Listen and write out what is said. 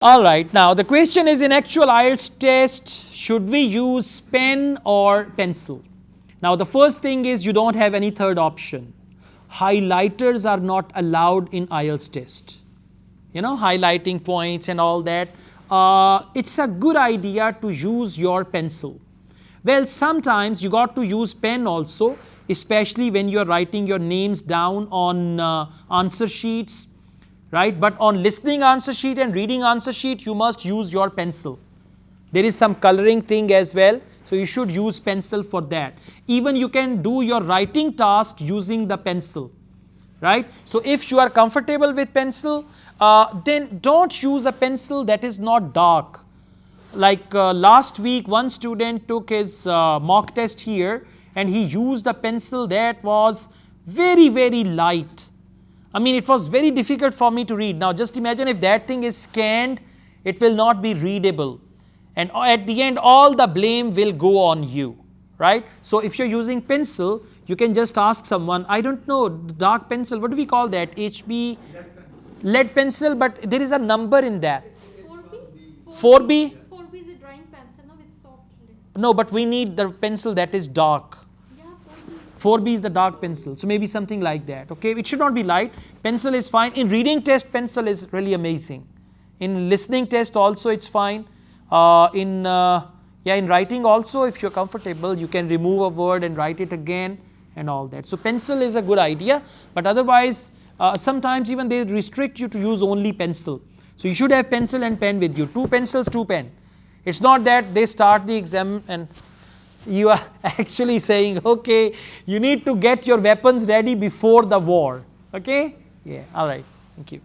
All right, now the question is, in actual IELTS test, should we use pen or pencil? Now the first thing is you don't have any third option. Highlighters are not allowed in IELTS test. You know, highlighting points and all that. It's a good idea to use your pencil. Well, sometimes you got to use pen also, especially when you're writing your names down on answer sheets. Right? But on listening answer sheet and reading answer sheet, you must use your pencil. There is some coloring thing as well, so you should use pencil for that. Even you can do your writing task using the pencil, right? So if you are comfortable with pencil, then don't use a pencil that is not dark. Like last week, one student took his mock test here and he used a pencil that was very, very light. I mean, it was very difficult for me to read. Now, just imagine if that thing is scanned, it will not be readable. And at the end, all the blame will go on you, right? So, if you're using pencil, you can just ask someone, I don't know, dark pencil, what do we call that? HB? Lead pencil, but there is a number in that. 4B? 4B? 4B is a drawing pencil, no, with soft lead. No, but we need the pencil that is dark. 4B is the dark pencil, so maybe something like that, okay? It should not be light. Pencil is fine. In reading test, pencil is really amazing. In listening test also, it's fine. In writing also, if you're comfortable, you can remove a word and write it again and all that. So pencil is a good idea, but otherwise, sometimes even they restrict you to use only pencil. So you should have pencil and pen with you. 2 pencils, 2 pen. It's not that they start the exam and you are actually saying, okay, you need to get your weapons ready before the war. Okay? Yeah, all right. Thank you.